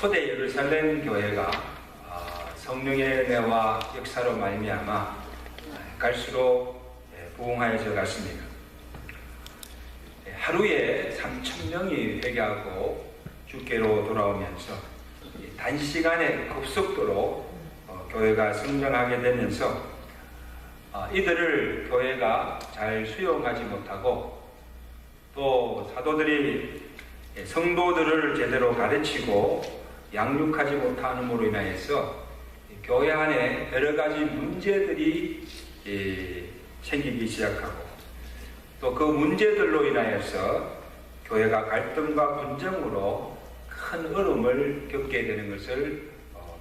초대 예루살렘 교회가 성령의 은혜와 역사로 말미암아 갈수록 부흥하여져 갔습니다. 하루에 3,000명이 회개하고 주께로 돌아오면서 단시간에 급속도로 교회가 성장하게 되면서 이들을 교회가 잘 수용하지 못하고 또 사도들이 성도들을 제대로 가르치고 양육하지 못함으로 인하여서 교회 안에 여러 가지 문제들이 생기기 시작하고 또 그 문제들로 인하여서 교회가 갈등과 분쟁으로 큰 어려움을 겪게 되는 것을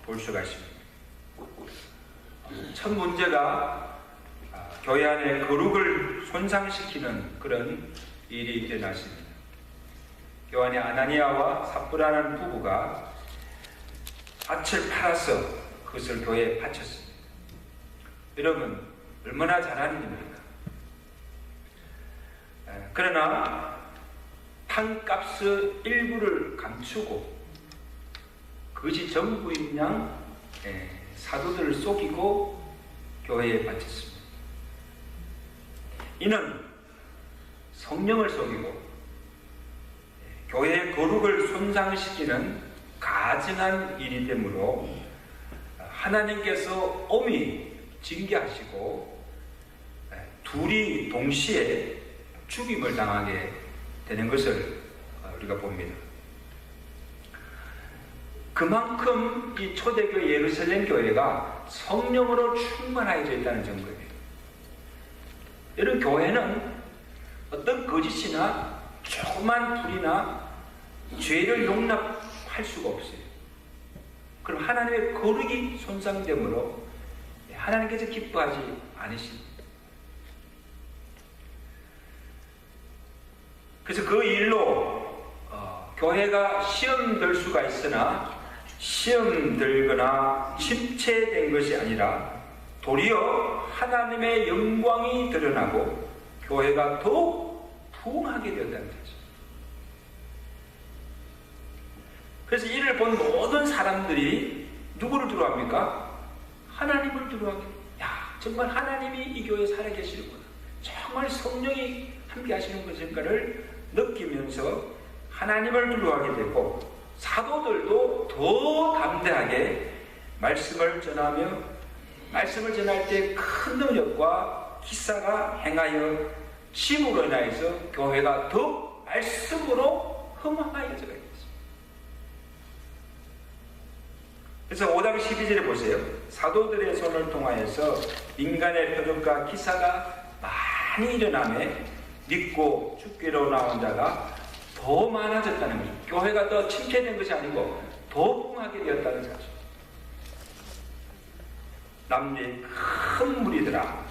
볼 수가 있습니다. 첫 문제가 교회 안에 거룩을 손상시키는 그런 일이 일어났습니다. 교회 안에 아나니아와 삽브라라는 부부가 밭을 팔아서 그것을 교회에 바쳤습니다. 여러분 얼마나 잘하는 일입니까? 그러나 판값의 일부를 감추고 그것이 전부인 양 사도들을 속이고 교회에 바쳤습니다. 이는 성령을 속이고 교회의 거룩을 손상시키는 가증한 일이 되므로 하나님께서 엄히 징계하시고 둘이 동시에 죽임을 당하게 되는 것을 우리가 봅니다. 그만큼 이 초대교회 예루살렘 교회가 성령으로 충만하여져 있다는 증거입니다. 여러분 교회는 어떤 거짓이나 조그만 불이나 죄를 용납할 수가 없어요. 그럼 하나님의 거룩이 손상되므로 하나님께서 기뻐하지 않으십니다. 그래서 그 일로 교회가 시험 들 수가 있으나 시험 들거나 침체된 것이 아니라 도리어 하나님의 영광이 드러나고 교회가 더욱 부흥하게 되었다는 거죠. 그래서 이를 본 모든 사람들이 누구를 두려워합니까? 하나님을 두려워합니다. 야, 정말 하나님이 이 교회에 살아계시는구나. 정말 성령이 함께 하시는 것인가를 느끼면서 하나님을 두려워하게 되고 사도들도 더 담대하게 말씀을 전하며 말씀을 전할 때 큰 능력과 기사가 행하여 짐으로 인하여서 교회가 더 말씀으로 흥황하여져 있습니다. 그래서 5장 12절에 보세요. 사도들의 손을 통하여서 인간의 표적과 기사가 많이 일어나매 믿고 주께로 나온 자가 더 많아졌다는 거죠. 교회가 더 침체된 것이 아니고 더 풍하게 되었다는 사실. 남녀의 큰 무리들아.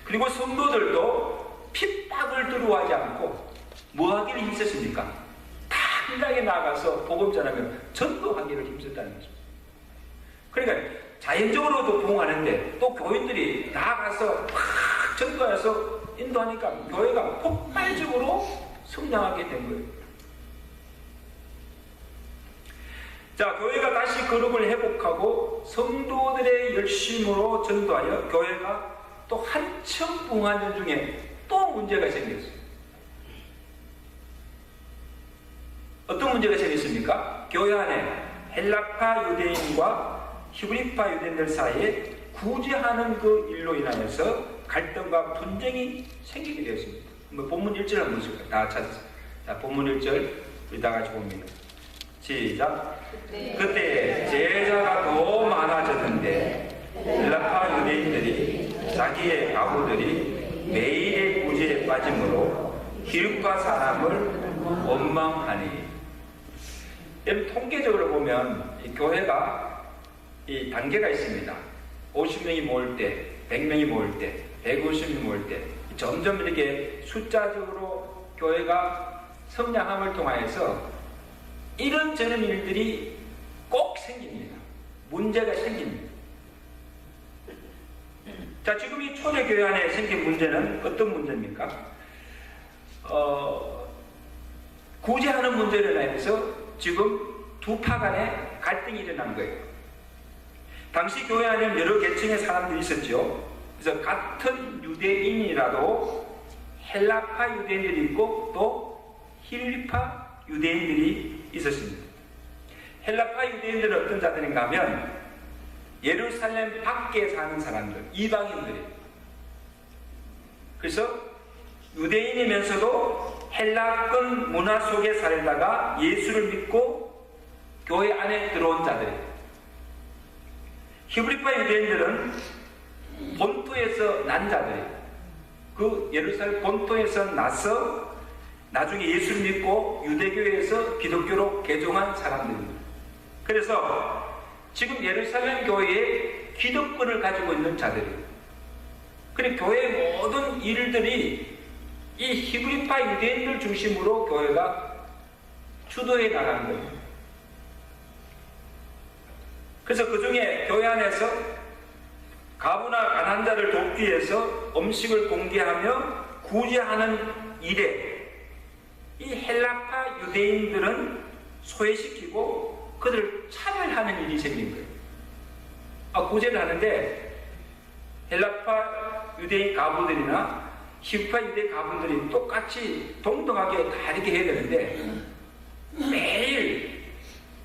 그리고 성도들도 핍박을 두려워하지 않고 뭐하기를 힘썼습니까? 당당하게 나가서 복음 전하면 전도하기를 힘썼다는 거죠. 그러니까 자연적으로도 부흥하는데 또 교인들이 나가서 확 전도해서 인도하니까 교회가 폭발적으로 성장하게 된 거예요. 자, 교회가 다시 거룩을 회복하고 성도들의 열심으로 전도하여 교회가 또 한참 부흥하는 중에 또 문제가 생겼어요. 어떤 문제가 생겼습니까? 교회 안에 헬라파 유대인과 히브리파 유대인들 사이에 구제하는 그 일로 인하여서 갈등과 분쟁이 생기게 되었습니다. 본문 1절 한번 보실까요? 다 찾으세요. 자, 본문 1절 우리 다 같이 봅니다. 시작. 그때 제자가 더 많아졌는데 헬라파 유대인들이 자기의 가부들이 매일의 구제에 빠짐으로 기름과 사람을 원망하니. 여러분 통계적으로 보면 이 교회가 이 단계가 있습니다. 50명이 모일 때, 100명이 모일 때, 150명이 모일 때 점점 이렇게 숫자적으로 교회가 성장함을 통하여서 이런저런 일들이 꼭 생깁니다. 문제가 생깁니다. 자, 지금 이 초대교회 안에 생긴 문제는 어떤 문제입니까? 구제하는 문제를 인해서 지금 두 파 간에 갈등이 일어난 거예요. 당시 교회 안에는 여러 계층의 사람들이 있었죠. 그래서 같은 유대인이라도 헬라파 유대인들이 있고 또 힐리파 유대인들이 있었습니다. 헬라파 유대인들은 어떤 자들인가 하면 예루살렘 밖에 사는 사람들, 이방인들이에요. 그래서 유대인이면서도 헬라권 문화 속에 살다가 예수를 믿고 교회 안에 들어온 자들이에요. 히브리파 유대인들은 본토에서 난 자들이에요. 그 예루살렘 본토에서 나서 나중에 예수를 믿고 유대교회에서 기독교로 개종한 사람들입니다. 그래서 지금 예루살렘 교회에 기득권을 가지고 있는 자들이에요. 그리고 교회의 모든 일들이 이 히브리파 유대인들 중심으로 교회가 주도해 나가는 거예요. 그래서 그 중에 교회 안에서 가부나 가난한 자를 돕기 위해서 음식을 공개하며 구제하는 일에 이 헬라파 유대인들은 소외시키고 그들을 차별하는 일이 생긴 거예요. 구제를 하는데 헬라파 유대인 가부들이나 히브리파 유대인 가부들이 똑같이 동등하게 다 이렇게 해야 되는데 매일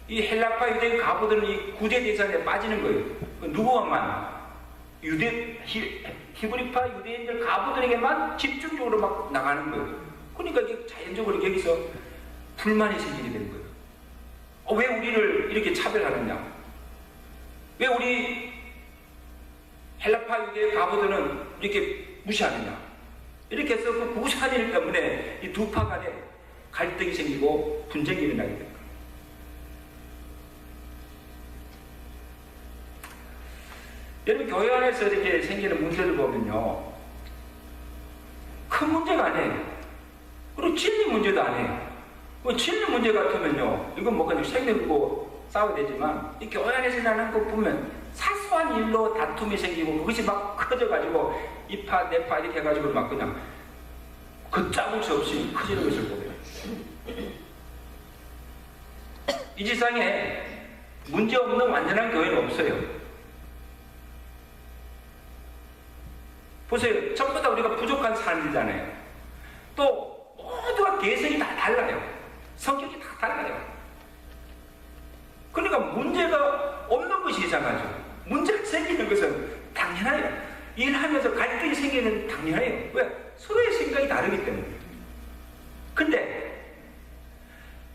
이 헬라파 유대인 가부들은 이 구제 대상에 빠지는 거예요. 누구만 히브리파 유대인들 가부들에게만 집중적으로 막 나가는 거예요. 그러니까 이게 자연적으로 여기서 불만이 생기게 되는 거예요. 왜 우리를 이렇게 차별하느냐? 왜 우리 헬라파 유대인 가부들은 이렇게 무시하느냐? 이렇게 해서 그 무시하는 일 때문에 이 두 파 간에 갈등이 생기고 분쟁이 일어나게 됩니다. 여러분, 교회 안에서 이렇게 생기는 문제를 보면요, 큰 문제가 아니에요. 그리고 진리 문제도 아니에요. 진리 문제 같으면요, 이건 뭐 그냥 생명 걸고 싸워야 되지만, 이 교회 안에서 나는 거 보면 사소한 일로 다툼이 생기고 그것이 막 커져가지고 이 파, 내 파 이렇게 해가지고 막 그냥 걷잡을 수 없이 커지는 것을 보여요. 이 지상에 문제 없는 완전한 교회는 없어요. 보세요. 전부 다 우리가 부족한 사람이잖아요. 또 모두가 개성이 다 달라요. 성격이 다 달라요. 그러니까 문제가 없는 것이 이상하죠. 문제가 생기는 것은 당연해요. 일하면서 갈등이 생기는 당연해요. 왜? 서로의 생각이 다르기 때문에. 근데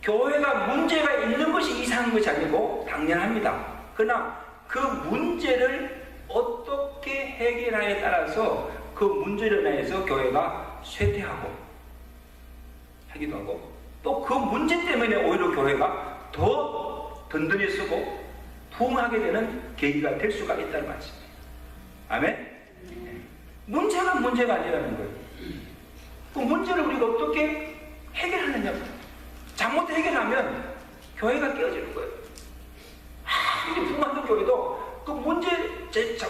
교회가 문제가 있는 것이 이상한 것이 아니고 당연합니다. 그러나 그 문제를 어떻게 해결하냐에 따라서 그 문제를 인해서 교회가 쇠퇴하고 하기도 하고 또 그 문제 때문에 오히려 교회가 더 든든히 쓰고 부흥하게 되는 계기가 될 수가 있다는 말씀이에요. 아멘? 문제가 문제가 아니라는 거예요. 그 문제를 우리가 어떻게 해결하느냐. 잘못 해결하면 교회가 깨어지는 거예요. 이제 부흥하는 교회도 그 문제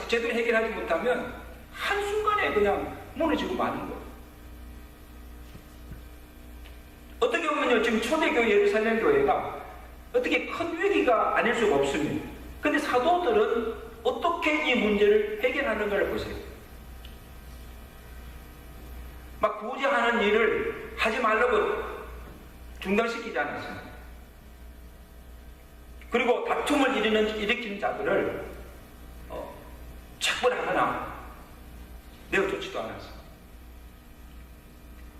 제대로 해결하지 못하면 한순간에 그냥 무너지고 마는 거예요. 어떻게 보면요, 지금 초대교회 예루살렘 교회가 어떻게 큰 위기가 아닐 수가 없습니다. 근데 사도들은 어떻게 이 문제를 해결하는가를 보세요. 막 구제하는 일을 하지 말라고 중단시키지 않았습니다. 그리고 다툼을 일으키는 자들을 책벌하거나 내어두지도 않았습니다.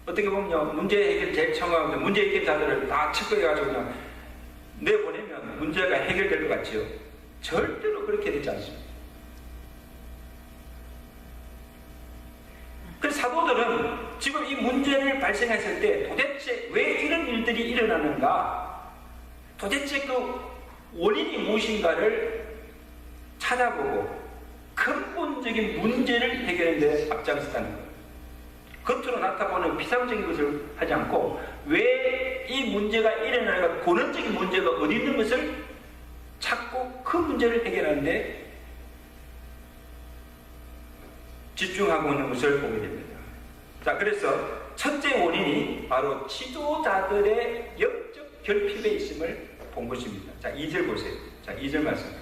어떻게 보면요, 문제 해결 제일 청하는데 문제 해결자들을 다 책벌해가지고 그냥 내보내면 문제가 해결될 것 같지요? 절대로 그렇게 되지 않습니다. 그래서 사도들은 지금 이 문제를 발생했을 때 도대체 왜 이런 일들이 일어나는가, 도대체 그 원인이 무엇인가를 찾아보고 근본적인 문제를 해결하는 데 앞장섰다는 거예요. 겉으로 나타보는 비상적인 것을 하지 않고 왜 이 문제가 일어나는가, 근원적인 문제가 어디 있는 것을 찾고 그 문제를 해결하는 데 집중하고 있는 것을 보게 됩니다. 자, 그래서 첫째 원인이 바로 지도자들의 영적 결핍에 있음을 본 것입니다. 자, 2절 보세요. 자, 2절 말씀.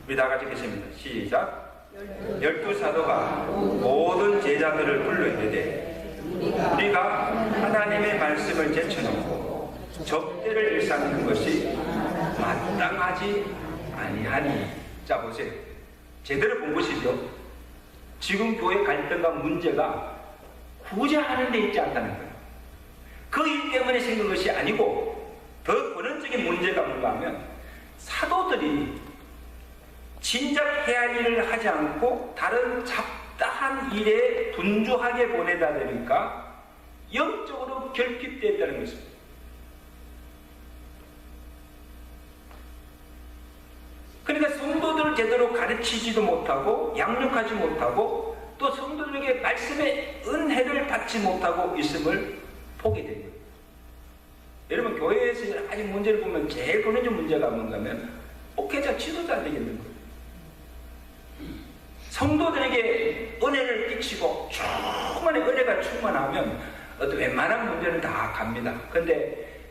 우리 다 같이 읽겠습니다. 시작. 12사도가 모든 제자들을 불러 이르되 우리가 하나님의 말씀을 제쳐놓고 접대를 일삼는 것이 마땅하지 아니하니. 자, 보세요. 제대로 본 것이죠. 지금 교회 갈등과 문제가 구제하는 데 있지 않다는 거예요. 그 일 때문에 생긴 것이 아니고 더 근원적인 문제가 뭔가 하면 사도들이 진작 해야 할 일을 하지 않고 다른 잡다한 일에 분주하게 보내다 보니까 영적으로 결핍되었다는 것입니다. 그러니까 성도들을 제대로 가르치지도 못하고 양육하지 못하고 또 성도들에게 말씀의 은혜를 받지 못하고 있음을 보게 됩니다. 여러분, 교회에서 아직 문제를 보면 제일 근원적 문제가 뭔가 하면 목회자 지도자 안 되겠는 거예요. 성도들에게 은혜를 끼치고 충만히 은혜가 충만하면 어떤 웬만한 문제는 다 갑니다. 근데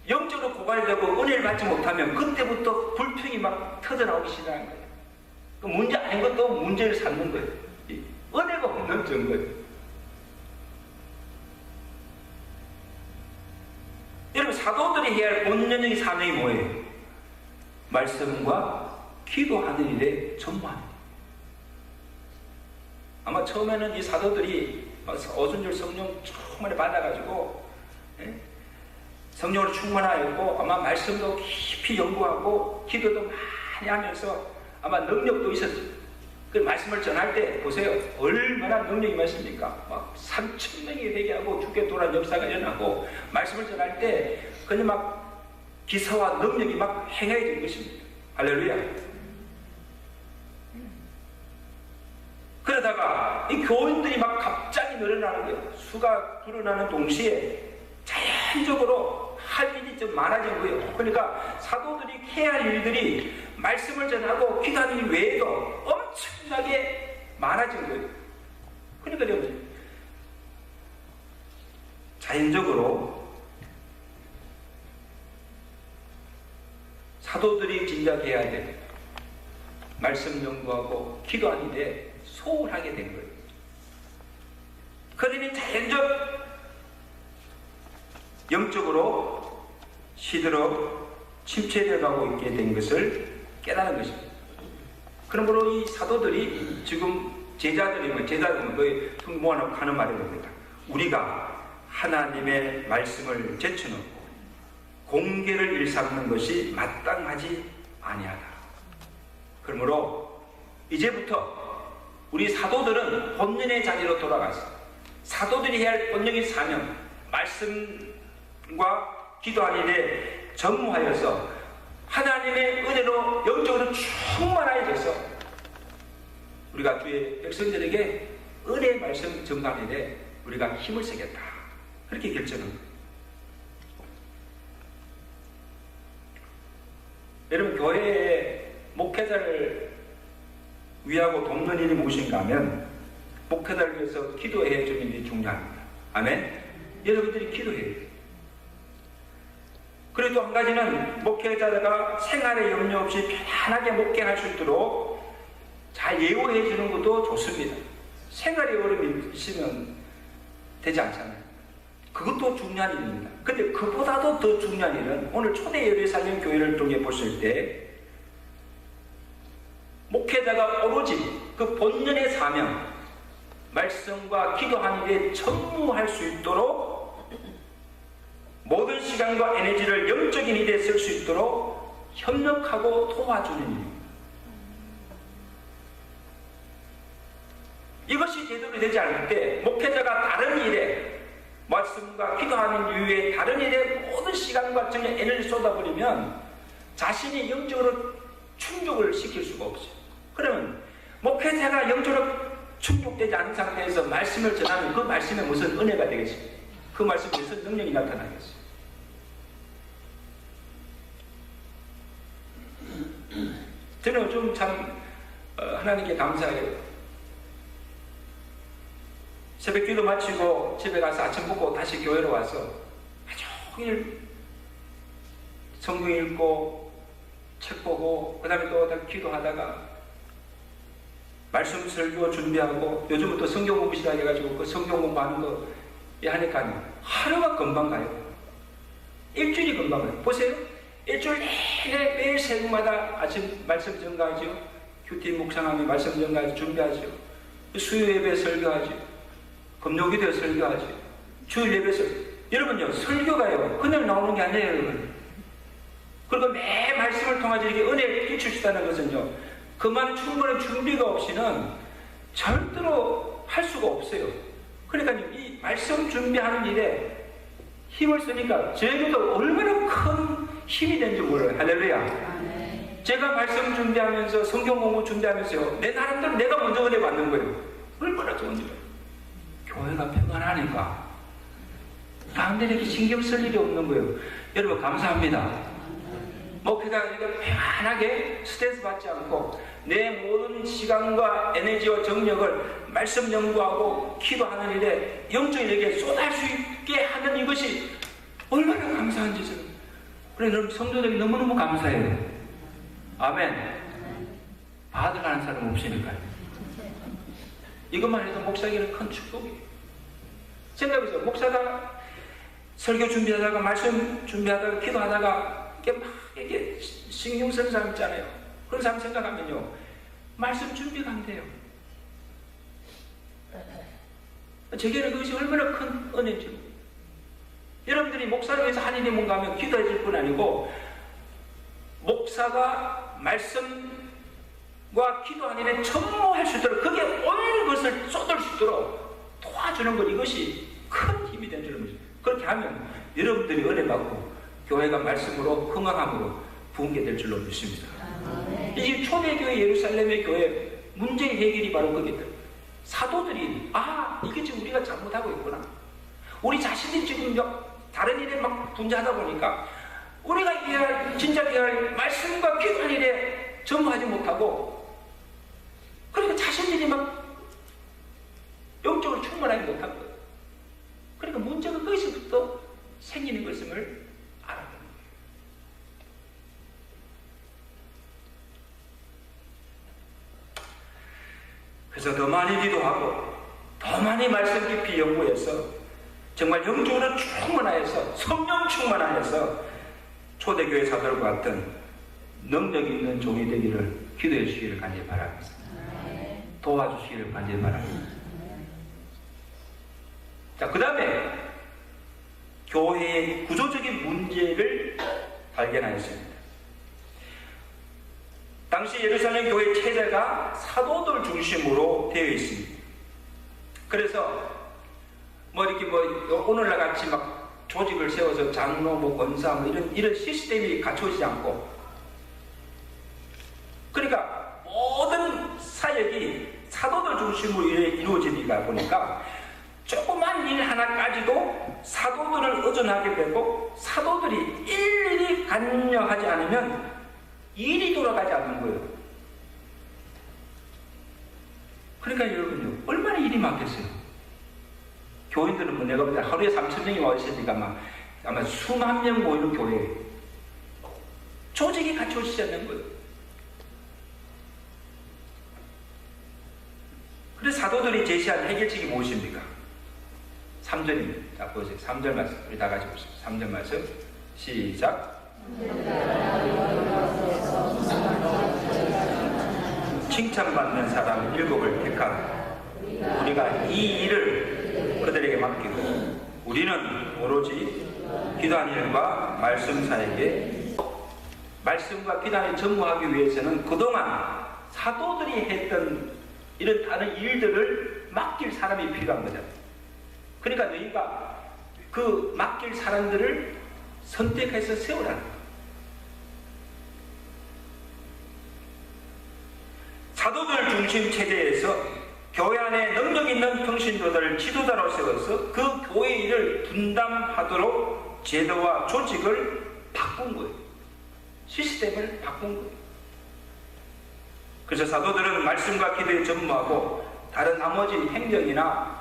영적으로 고갈되고 은혜를 받지 못하면 그때부터 불평이 막 터져나오기 시작하는 거예요. 그 문제 아닌 것도 문제를 삼는 거예요. 은혜가 없는 증거예요. 여러분, 사도들이 해야 할 본연적인 사명이 뭐예요? 말씀과 기도하는 일에 전무하는 거예요. 아마 처음에는 이 사도들이 오순절 성령 충만히 받아가지고 성령으로 충만하였고 아마 말씀도 깊이 연구하고 기도도 많이 하면서 아마 능력도 있었어요. 그 말씀을 전할 때 보세요. 얼마나 능력이 많습니까? 막 3,000명이 회개하고 죽게 돌아온 역사가 일어나고 말씀을 전할 때 그냥 막 기사와 능력이 막 행해진 것입니다. 할렐루야. 그러다가 이 교인들이 막 갑자기 늘어나는 거예요. 수가 불어나는 동시에 자연적으로 할 일이 좀 많아진 거예요. 그러니까 사도들이 해야 할 일들이 말씀을 전하고 기도하는 일 외에도 엄청나게 많아진 거예요. 그러니까 여러분, 자연적으로 사도들이 진작 해야 될 말씀 연구하고 기도하는 일에 소홀하게 된 거예요. 그러니 자연적 영적으로 시들어 침체되어가고 있게 된 것을 깨달은 것입니다. 그러므로 이 사도들이 지금 제자들이면 거의 모아놓고 하는 말이 뭡니까? 우리가 하나님의 말씀을 제쳐놓고 공개를 일삼는 것이 마땅하지 아니하다. 그러므로 이제부터 우리 사도들은 본연의 자리로 돌아가서 사도들이 해야 할 본연의 사명, 말씀과 기도하는 일에 전무하여서 하나님의 은혜로 영적으로 충만해져서 우리가 주의 백성들에게 은혜의 말씀 전가하는 일에 우리가 힘을 쓰겠다. 그렇게 결정합니다. 여러분, 교회에 목회자를 위하고 돕는 일이 무엇인가 하면 목회자를 위해서 기도해 주는 일이 중요합니다. 아멘? 여러분들이 기도해야 돼요. 그리고 또 한 가지는 목회자가 생활에 염려 없이 편안하게 목회할 수 있도록 잘 예우해 주는 것도 좋습니다. 생활에 어려움이 있으면 되지 않잖아요. 그것도 중요한 일입니다. 근데 그보다도 더 중요한 일은 오늘 초대 예루살렘 교회를 통해 보실 때 목회자가 오로지 그 본연의 사명, 말씀과 기도하는 일에 전무할 수 있도록 모든 시간과 에너지를 영적인 일에 쓸 수 있도록 협력하고 도와주는 일입니다. 이것이 제대로 되지 않을 때 목회자가 다른 일에 말씀과 기도하는 이후에 다른 일에 모든 시간과 정의 에너지를 쏟아버리면 자신이 영적으로 충족을 시킬 수가 없어요. 그러면 목회자가 영적으로 충족되지 않은 상태에서 말씀을 전하면 그 말씀에 무슨 은혜가 되겠습니까? 그 말씀에 무슨 능력이 나타나겠어요? 저는 좀 참 하나님께 감사해요. 새벽 기도 마치고 집에 가서 아침 먹고 다시 교회로 와서 종일 성경 읽고 책 보고 그 다음에 또 기도하다가 말씀 설교 준비하고 요즘은 또 성경 공부 시작해가지고 그 성경 공부하는 거 하니까 하루가 금방 가요. 일주일이 금방 가요. 보세요. 일주일 내내 매일 새벽마다 아침 말씀 전가하죠. 큐티 묵상하며 말씀 전가하죠. 준비하죠. 수요 예배 설교하죠. 금요기도 설교하죠. 주일 예배에서 여러분요, 설교가요 그냥 나오는 게 아니에요, 여러분. 그리고 매 말씀을 통해서 이렇게 은혜를 끼치시다는 것은요, 그만 충분한 준비가 없이는 절대로 할 수가 없어요. 그러니까 이 말씀 준비하는 일에 힘을 쓰니까 저에게도 얼마나 큰 힘이 된지 몰라요. 할렐루야. 제가 말씀 준비하면서 성경 공부 준비하면서요, 내 나름대로 내가 먼저 은혜 받는 거예요. 얼마나 좋은지. 교회가 평안하니까 사람들에게 신경 쓸 일이 없는 거예요. 여러분 감사합니다. 목회가 이렇게 편안하게 스트레스 받지 않고 내 모든 시간과 에너지와 정력을 말씀 연구하고 기도하는 일에 영적인에게 쏟아할 수 있게 하는 이것이 얼마나 감사한지 저는. 그래 여러분 성도들이 너무너무 감사해요. 아멘. 받아가는 사람 없으니까요. 이것만 해도 목사에게는 큰 축복이에요. 생각해보세요. 목사가 설교 준비하다가 말씀 준비하다가 기도하다가 이렇게 신경 쓰는 사람 있잖아요. 그런 사람 생각하면요, 말씀 준비가 안 돼요. 제게는 그것이 얼마나 큰 은혜인지. 여러분들이 목사를 위해서 한 일이 뭔가 하면 기도해 줄 뿐 아니고, 목사가 말씀과 기도하는 일에 전무할 수 있도록 거기에 온 것을 쏟을 수 있도록 도와주는 것, 이것이 큰 힘이 되는 줄 믿습니다. 그렇게 하면 여러분들이 은혜 받고 교회가 말씀으로 흥황함으로 부흥게 될 줄로 믿습니다. 이 초대교회 예루살렘의 교회 문제의 해결이 바로 거기다. 사도들이 이게 지금 우리가 잘못하고 있구나. 우리 자신이 지금 다른 일에 막 분주하다 보니까 우리가 해야 할, 진짜 해야 할 말씀과 기도할 일에 전무하지 못하고, 그러니까 자신들이 막 영적으로 충만하지 못한 거예요. 그러니까 문제가 거기서부터 생기는 것임을 알아야 됩니다. 그래서 더 많이 기도하고 더 많이 말씀 깊이 연구해서 정말 영적으로 충만하여서 성령 충만하여서 초대교회 사도들과 같은 능력 있는 종이 되기를 기도해 주시기를 간절히 바랍니다. 도와주시기를 간절히 바랍니다. 자, 그 다음에 교회의 구조적인 문제를 발견하였습니다. 당시 예루살렘 교회 체제가 사도들 중심으로 되어 있습니다. 그래서 이렇게 오늘날 같이 막 조직을 세워서 장로, 권사 이런 시스템이 갖춰지지 않고, 그러니까 모든 사역이 사도들 중심으로 이루어지다 보니까 조그만 일 하나까지도 사도들을 의존하게 되고, 사도들이 일일이 관여하지 않으면 일이 돌아가지 않는 거예요. 그러니까 여러분요, 얼마나 일이 많겠어요. 교인들은 내가 볼 때 하루에 3,000명이 와 있으니까 아마 수만 명 모이는 교회예요. 조직이 갖춰지지 않는 거예요. 그래서 사도들이 제시한 해결책이 무엇입니까? 3절입니다. 자, 보세요. 3절 말씀. 우리 다 같이 보시죠. 3절 말씀. 시작. 칭찬받는 사람 7을 택하라. 우리가 이 일을 그들에게 맡기고, 우리는 오로지 기도하는 일과 말씀사에게, 말씀과 기도에 전무하기 위해서는 그동안 사도들이 했던 이런 다른 일들을 맡길 사람이 필요한 거죠. 그러니까 너희가 그 맡길 사람들을 선택해서 세우라는 거예요. 사도들 중심 체제에서 교회 안에 능력 있는 평신도들을 지도자로 세워서 그 교회 일을 분담하도록 제도와 조직을 바꾼 거예요. 시스템을 바꾼 거예요. 그래서 사도들은 말씀과 기도에 전무하고 다른 나머지 행정이나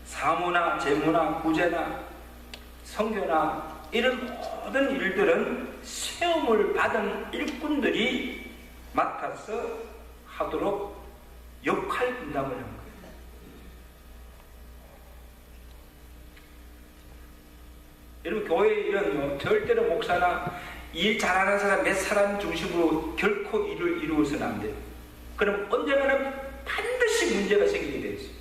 사무나 재무나 구제나 선교나 이런 모든 일들은 세움을 받은 일꾼들이 맡아서 하도록 역할 분담을 한 거예요. 여러분, 교회 일은 절대로 목사나 일 잘하는 사람 몇 사람 중심으로 결코 일을 이루어서는 안 돼요. 그럼 언젠가는 반드시 문제가 생기게 되어 있어요.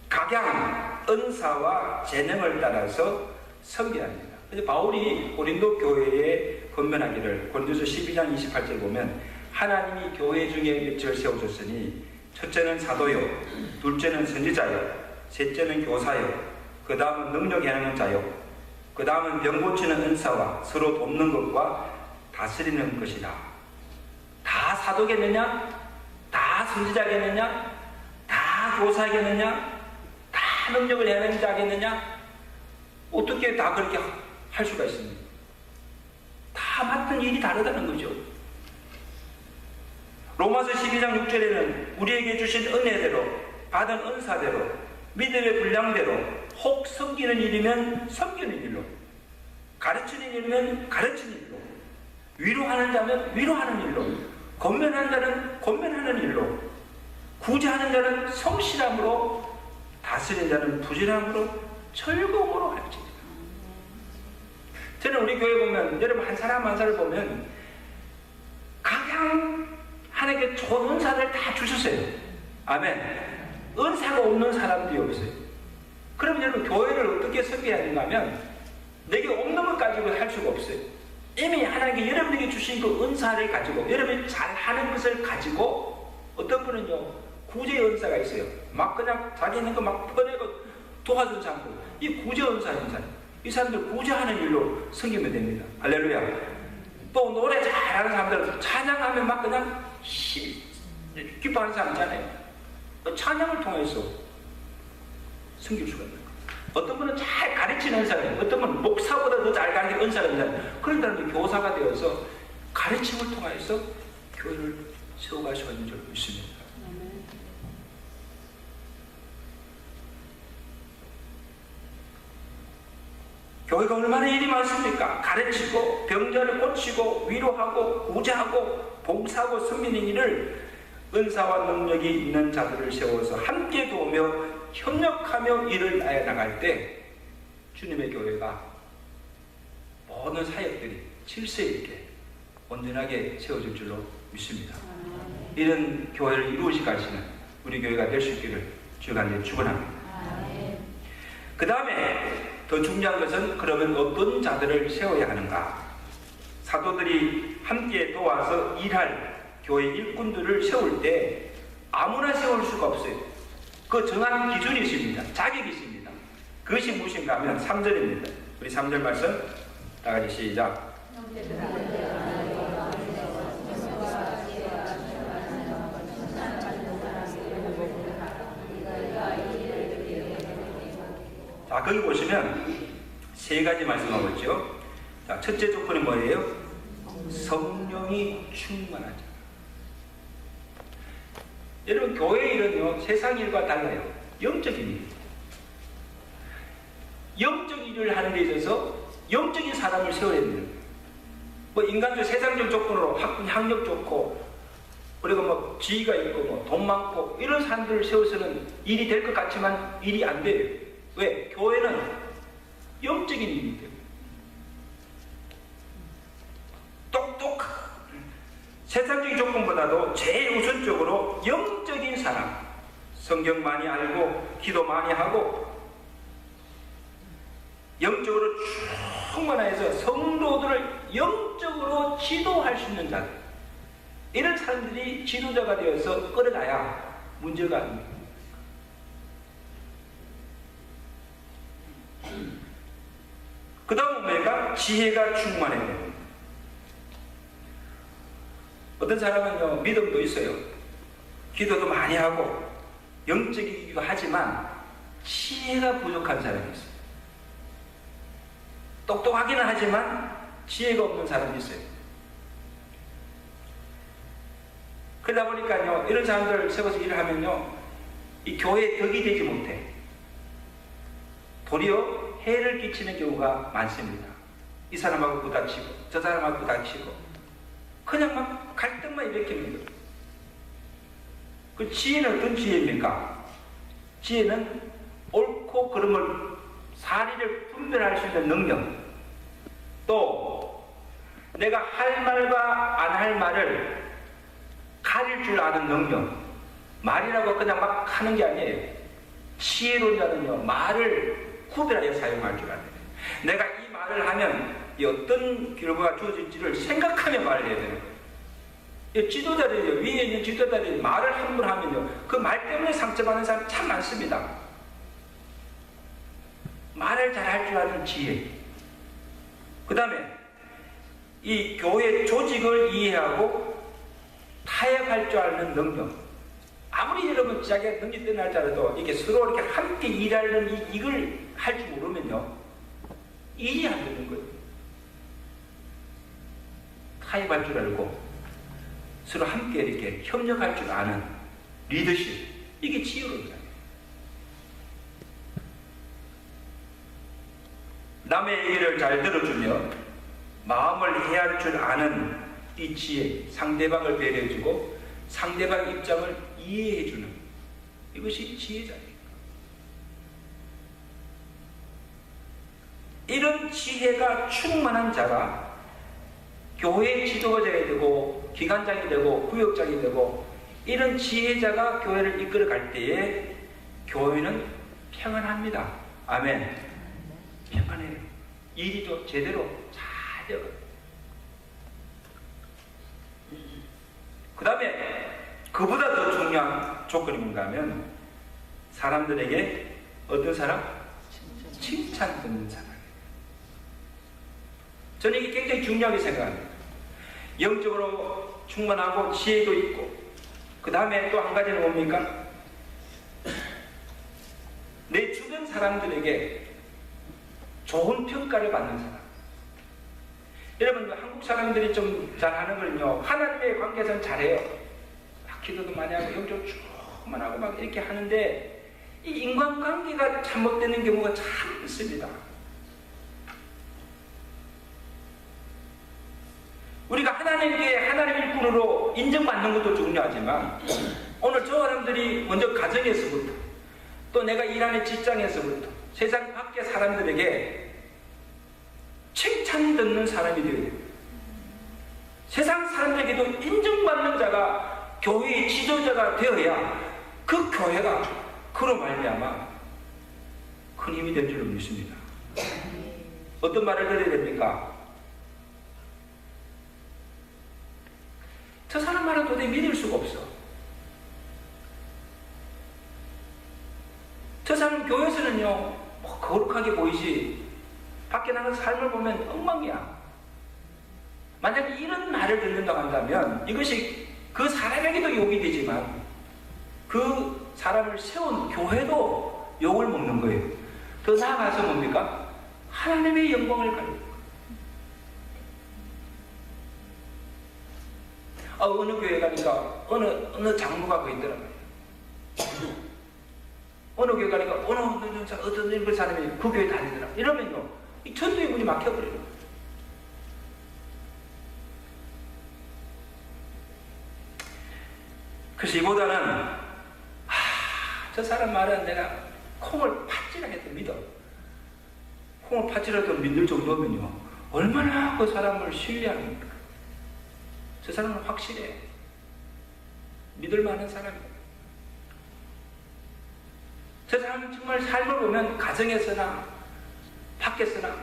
각양, 은사와 재능을 따라서 섬겨야 합니다. 그래서 바울이 고린도 교회에 권면하기를 고린도서 12장 28절 보면 하나님이 교회 중에 몇을 세우셨으니 첫째는 사도요, 둘째는 선지자요, 셋째는 교사요, 그 다음은 능력이 하는 자요, 그 다음은 병 고치는 은사와 서로 돕는 것과 다스리는 것이다. 다 사도겠느냐? 다 선지자겠느냐? 다 교사겠느냐? 다 능력을 해내는 자겠느냐? 어떻게 다 그렇게 할 수가 있습니까? 다 맡은 일이 다르다는 거죠. 로마서 12장 6절에는 우리에게 주신 은혜대로 받은 은사대로 믿음의 분량대로 혹 섬기는 일이면 섬기는 일로, 가르치는 일이면 가르치는 일로, 위로하는 자면 위로하는 일로, 권면하는 자는 권면하는 일로, 구제하는 자는 성실함으로, 다스리는 자는 부지런함으로, 즐거움으로 할지니라. 저는 우리 교회 보면 여러분 한 사람 한 사람을 보면 각양 하나님께 좋은 은사를 다 주셨어요. 아멘. 은사가 없는 사람들이 없어요. 그러면 여러분 교회를 어떻게 섬겨야 되는가 하면 내게 없는 것 가지고 할 수가 없어요. 이미 하나님께 여러분에게 주신 그 은사를 가지고 여러분이 잘하는 것을 가지고 어떤 분은요 구제 은사가 있어요. 막 그냥 자기 있는 거 막 꺼내고 도와준 사람들, 이 구제 은사인 사람, 이 사람들 구제하는 일로 섬기면 됩니다. 할렐루야. 또 노래 잘하는 사람들 찬양하면 막 그냥 기뻐하는 사람 있잖아요. 찬양을 통해서 섬길 수가 있는 거예요. 어떤 분은 잘 가르치는 은사가 있어요. 어떤 분은 목사보다 더 잘 가르치는 은사가 있어요. 그런 사람들이 교사가 되어서 가르침을 통해서 교회를 세워갈 수가 있는 줄 믿습니다. 교회가 얼마나 일이 많습니까? 가르치고 병자를 고치고 위로하고 구제하고 봉사하고 섬기는 일을 은사와 능력이 있는 자들을 세워서 함께 도우며 협력하며 일을 나갈 때 주님의 교회가 모든 사역들이 질서 있게 온전하게 세워질 줄로 믿습니다. 이런 교회를 이루시가시는 우리 교회가 될 수 있기를 주가 축원합니다. 그 다음에 더 중요한 것은 그러면 어떤 자들을 세워야 하는가? 사도들이 함께 도와서 일할 교회 일꾼들을 세울 때 아무나 세울 수가 없어요. 그 정한 기준이 있습니다. 자격이 있습니다. 그것이 무엇인가 하면 3절입니다. 우리 3절 말씀 다 같이 시작. 자, 거기 보시면 세 가지 말씀하고 있죠. 자, 첫째 조건이 뭐예요? 성령이 충만하자. 여러분, 교회 일은요, 세상 일과 달라요. 영적인 일. 영적 일을 하는 데 있어서 영적인 사람을 세워야 됩니다. 뭐, 인간적, 세상적 조건으로 학력 좋고, 그리고 뭐, 지위가 있고, 뭐, 돈 많고, 이런 사람들을 세워서는 일이 될 것 같지만 일이 안 돼요. 왜? 교회는 영적인 일이기 때문에. 똑똑 세상적인 조건보다도 제일 우선적으로 영적인 사람, 성경 많이 알고 기도 많이 하고 영적으로 충만해서 성도들을 영적으로 지도할 수 있는 자들, 이런 사람들이 지도자가 되어서 끌어가야 문제가 아닙니다. 그 다음은 뭐니까? 지혜가 충만해야 됩니다. 어떤 사람은요, 믿음도 있어요. 기도도 많이 하고, 영적이기도 하지만, 지혜가 부족한 사람이 있어요. 똑똑하기는 하지만, 지혜가 없는 사람이 있어요. 그러다 보니까요, 이런 사람들을 세워서 일을 하면요, 이 교회에 덕이 되지 못해. 도리어 해를 끼치는 경우가 많습니다. 이 사람하고 부닥치고 저 사람하고 부닥치고 그냥 막 갈등만 일으킵니다. 그 지혜는 어떤 지혜입니까? 지혜는 옳고 그름을 사리를 분별할 수 있는 능력, 또 내가 할 말과 안 할 말을 가릴 줄 아는 능력. 말이라고 그냥 막 하는 게 아니에요. 지혜로운 자는요, 말을 구별하여 사용할 줄 알아요. 내가 이 말을 하면 이 어떤 결과가 주어질지를 생각하며 말을 해야 되는 거예요. 지도자들이요, 위에 있는 지도자들이 말을 함부로 하면요, 그 말 때문에 상처받는 사람 참 많습니다. 말을 잘할 줄 아는 지혜. 그 다음에 이 교회 조직을 이해하고 타협할 줄 아는 능력. 아무리 여러분 자기가 능력 뛰어날 자라도 이게 서로 이렇게 함께 일하는 이걸 할 줄 모르면요, 일이 안 되는 거예요. 타협할 줄 알고 서로 함께 이렇게 협력할 줄 아는 리더십. 이게 지혜로운 자예요. 남의 얘기를 잘 들어주며 마음을 헤아릴 줄 아는 이 지혜, 상대방을 배려해주고 상대방 입장을 이해해주는, 이것이 지혜자예요. 이런 지혜가 충만한 자가 교회의 지도자가 되고 기관장이 되고 구역장이 되고, 이런 지혜자가 교회를 이끌어 갈 때에 교회는 평안합니다. 아멘. 평안해요. 일이 또 제대로 잘 되어요. 그 다음에 그보다 더 중요한 조건이 뭔가 하면 사람들에게 어떤 사람? 칭찬 듣는 사람. 저는 이게 굉장히 중요하게 생각합니다. 영적으로 충만하고 지혜도 있고, 그 다음에 또 한 가지는 뭡니까? 내 주변 사람들에게 좋은 평가를 받는 사람. 여러분, 한국 사람들이 좀 잘하는 거는요, 하나님의 관계에서는 잘해요. 기도도 많이 하고 영적으로 쭉만 하고 막 이렇게 하는데, 이 인간관계가 잘못되는 경우가 참 있습니다. 우리가 하나님께 하나님 일꾼으로 인정받는 것도 중요하지만, 오늘 저 사람들이 먼저 가정에서부터, 또 내가 일하는 직장에서부터 세상 밖의 사람들에게 칭찬 듣는 사람이 되어야 돼요. 세상 사람들에게도 인정받는 자가 교회의 지도자가 되어야 그 교회가 그로 말미암아 큰 힘이 될 줄을 믿습니다. 어떤 말을 드려야 됩니까? 저 사람 말은 도저히 믿을 수가 없어. 저 사람 교회에서는요, 뭐 거룩하게 보이지 밖에 나가서 삶을 보면 엉망이야. 만약에 이런 말을 듣는다고 한다면 이것이 그 사람에게도 욕이 되지만 그 사람을 세운 교회도 욕을 먹는 거예요. 더 나아가서 뭡니까? 하나님의 영광을 가리는 거예요. 어느 교회 가니까 어느 장로가 그 있더라고요. 어느 교회 가니까 어떤 일부 사람이 그 교회 다니더라. 이러면요, 이 전도의 문이 막혀버려요. 그래서 이보다는 저 사람 말은 내가 콩을 팥질하겠다 믿어. 콩을 팥질하도 믿을 정도면요, 얼마나 그 사람을 신뢰합니까? 저 사람은 확실해. 믿을 만한 사람이에요. 저 사람은 정말 삶을 보면 가정에서나 밖에서나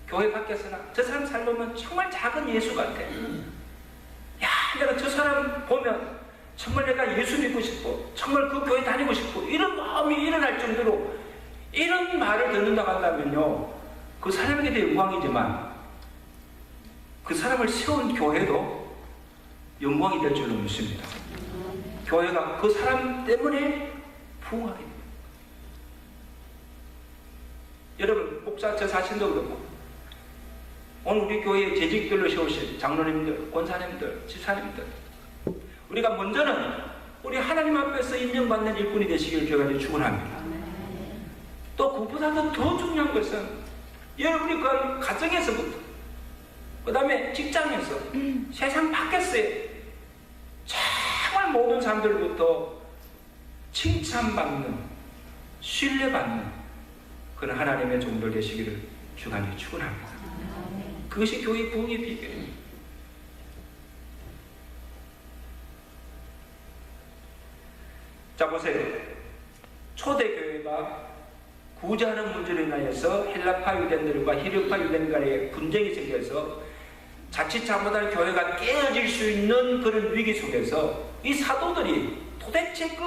교회 밖에서나 저 사람 삶을 보면 정말 작은 예수 같아. 야, 내가 저 사람 보면 정말 내가 예수 믿고 싶고 정말 그 교회 다니고 싶고 이런 마음이 일어날 정도로 이런 말을 듣는다고 한다면요, 그 사람에게도 영광이지만 그 사람을 세운 교회도 영광이 될 줄로 믿습니다. 교회가 그 사람 때문에 부흥하게 됩니다. 여러분, 목사 저 자신도 그렇고 오늘 우리 교회에 재직들로 세우신 장로님들, 권사님들, 집사님들, 우리가 먼저는 우리 하나님 앞에서 인정받는 일꾼이 되시길 제가 축원합니다. 또 그보다도 더 중요한 것은 여러분이 그 가정에서부터, 그 다음에 직장에서, 세상 밖에서의 정말 모든 사람들부터 칭찬받는, 신뢰받는 그런 하나님의 종들 되시기를 주간히 축원합니다. 그것이 교회 부흥의 비결입니다. 자, 보세요. 초대교회가 구제하는 문제로 인하여서 헬라파 유대인들과 히르파 유대인 간의 분쟁이 생겨서 자칫 잘못하면 교회가 깨어질 수 있는 그런 위기 속에서 이 사도들이 도대체 그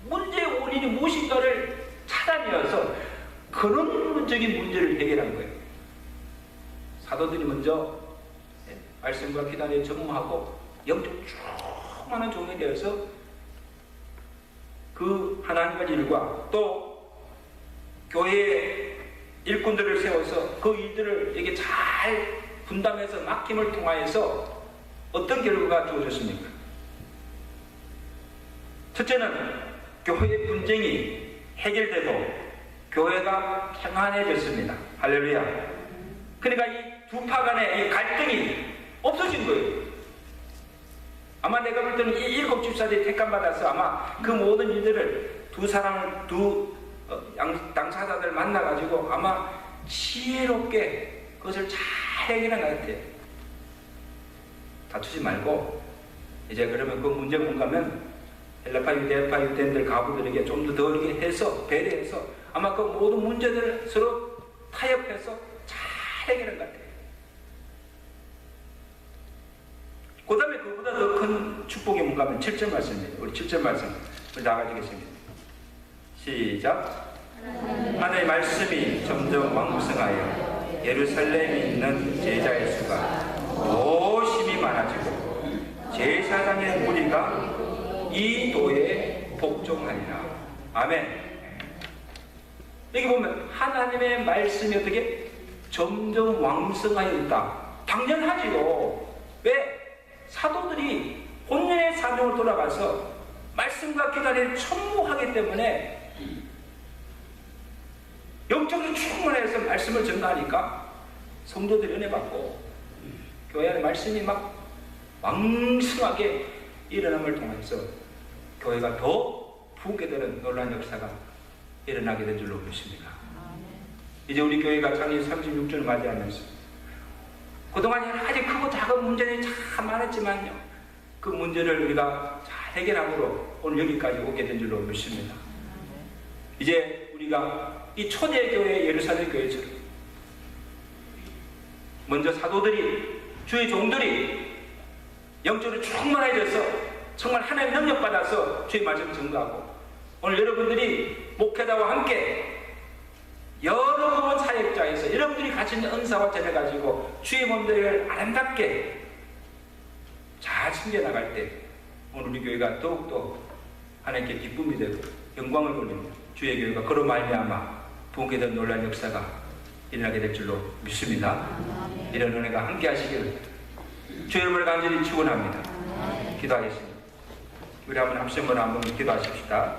문제의 원인이 무엇인가를 찾아내어서 근원적인 문제를 해결한 거예요. 사도들이 먼저 말씀과 기도에 전무하고 영적 충만한 종이 되어서 그 하나님 가지 일과 또 교회의 일꾼들을 세워서 그 일들을 이렇게 잘 분담해서 맡김을 통하여서 어떤 결과가 주어졌습니까? 첫째는 교회의 분쟁이 해결되고 교회가 평안해졌습니다. 할렐루야. 그러니까 이 두 파 간의 이 갈등이 없어진 거예요. 아마 내가 볼 때는 이 7 집사들이 택감받아서 아마 그 모든 일들을 두 사람을, 당사자들 만나가지고 아마 지혜롭게 그것을 잘 해결한 것 같아요. 다투지 말고, 이제 그러면 그 문제가 뭔가 하면 헬라파 유대파 유대인들 가부들에게 좀 더 이렇게 해서, 배려해서 아마 그 모든 문제들을 서로 타협해서 잘 해결한 것 같아요. 그 다음에 그보다 더 큰 축복이 뭔가 하면 7절 말씀입니다. 우리 7절 말씀 우리 나가지겠습니다. 시작. 하나님의 말씀이 점점 왕성하여 예루살렘에 있는 제자의 수가 도심이 많아지고 제사장의 무리가 이 도에 복종하리라. 아멘. 여기 보면 하나님의 말씀이 어떻게 점점 왕성하여 있다. 당연하지요. 왜? 사도들이 본연의 사명을 돌아가서 말씀과 기도를 천무하기 때문에 영적으로 충만해서 말씀을 전가하니까 성도들이 은혜 받고 교회 안에 말씀이 막 왕성하게 일어남을 통해서 교회가 더 부흥게 되는 놀라운 역사가 일어나게 된 줄로 믿습니다. 이제 우리 교회가 창립 36주를 맞이하면서 그동안 여러 가지 크고 작은 문제들이 참 많았지만요, 그 문제를 우리가 잘 해결함으로 오늘 여기까지 오게 된 줄로 믿습니다. 이제 우리가 이 초대교회 예루살렘 교회처럼 먼저 사도들이, 주의 종들이 영적으로 충만해져서 정말 하나님 능력 받아서 주의 말씀 전가하고, 오늘 여러분들이 목회자와 함께 여러 부분 사역자에서 여러분들이 가진 은사와 재능을 가지고 주의 몸들을 아름답게 잘 챙겨나갈 때 오늘 우리 교회가 더욱더 하나님께 기쁨이 되고 영광을 돌리는 주의 교회가 그로 말미암아 부흥게 된 놀라운 역사가 일어나게 될 줄로 믿습니다. 이런 은혜가 함께 하시기를 주의 이름을 간절히 축원합니다. 기도하겠습니다. 우리 한번 합심으로 한번 기도하십시다.